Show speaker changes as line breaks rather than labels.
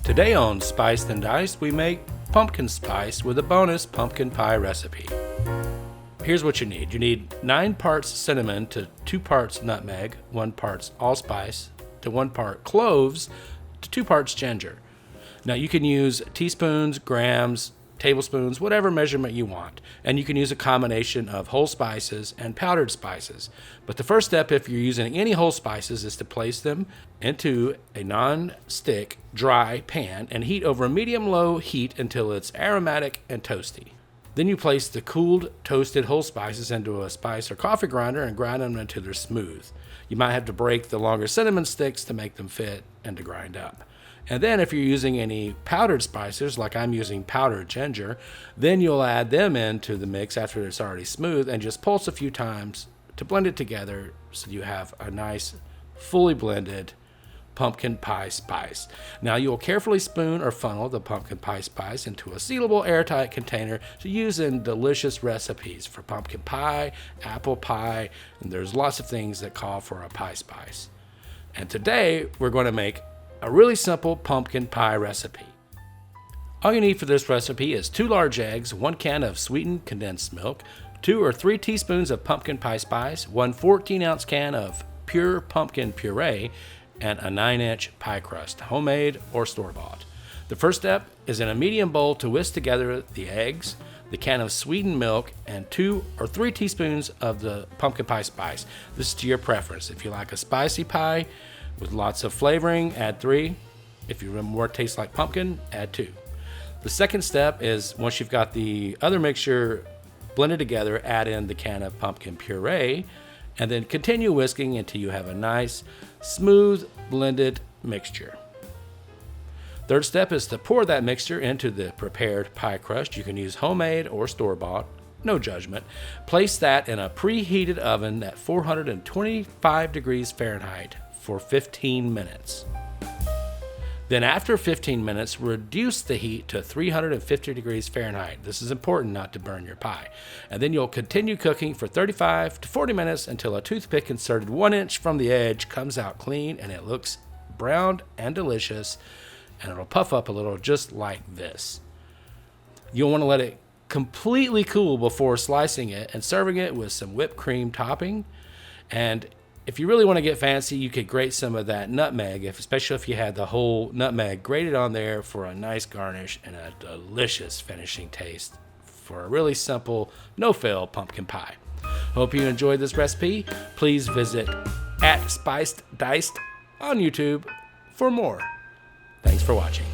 Today on Spiced and Diced, we make pumpkin spice with a bonus pumpkin pie recipe. Here's what you need. You need 9 parts cinnamon to 2 parts nutmeg, 1 part allspice to 1 part cloves to 2 parts ginger. Now you can use teaspoons, grams, tablespoons, whatever measurement you want. And you can use a combination of whole spices and powdered spices. But the first step, if you're using any whole spices, is to place them into a non-stick dry pan and heat over a medium-low heat until it's aromatic and toasty. Then you place the cooled, toasted whole spices into a spice or coffee grinder and grind them until they're smooth. You might have to break the longer cinnamon sticks to make them fit and to grind up. And then if you're using any powdered spices, like I'm using powdered ginger, then you'll add them into the mix after it's already smooth and just pulse a few times to blend it together so you have a nice, fully blended pumpkin pie spice. Now you'll carefully spoon or funnel the pumpkin pie spice into a sealable airtight container to use in delicious recipes for pumpkin pie, apple pie, and there's lots of things that call for a pie spice. And today we're going to make a really simple pumpkin pie recipe. All you need for this recipe is 2 large eggs, 1 can of sweetened condensed milk, 2 or 3 teaspoons of pumpkin pie spice, 1 14-ounce can of pure pumpkin puree, and a 9-inch pie crust, homemade or store-bought. The first step is in a medium bowl to whisk together the eggs, the can of sweetened milk, and 2 or 3 teaspoons of the pumpkin pie spice. This is to your preference. If you like a spicy pie with lots of flavoring, add 3. If you want more taste like pumpkin, add 2. The second step is, once you've got the other mixture blended together, add in the can of pumpkin puree, and then continue whisking until you have a nice, smooth, blended mixture. Third step is to pour that mixture into the prepared pie crust. You can use homemade or store-bought, no judgment. Place that in a preheated oven at 425 degrees Fahrenheit for 15 minutes. Then after 15 minutes, reduce the heat to 350 degrees Fahrenheit. This is important not to burn your pie. And then you'll continue cooking for 35 to 40 minutes until a toothpick inserted 1 inch from the edge comes out clean and it looks browned and delicious, and it'll puff up a little just like this. You'll want to let it completely cool before slicing it and serving it with some whipped cream topping. And if you really want to get fancy, you could grate some of that nutmeg, especially if you had the whole nutmeg grated on there for a nice garnish and a delicious finishing taste for a really simple, no-fail pumpkin pie. Hope you enjoyed this recipe. Please visit @SpicedDiced on YouTube for more. Thanks for watching.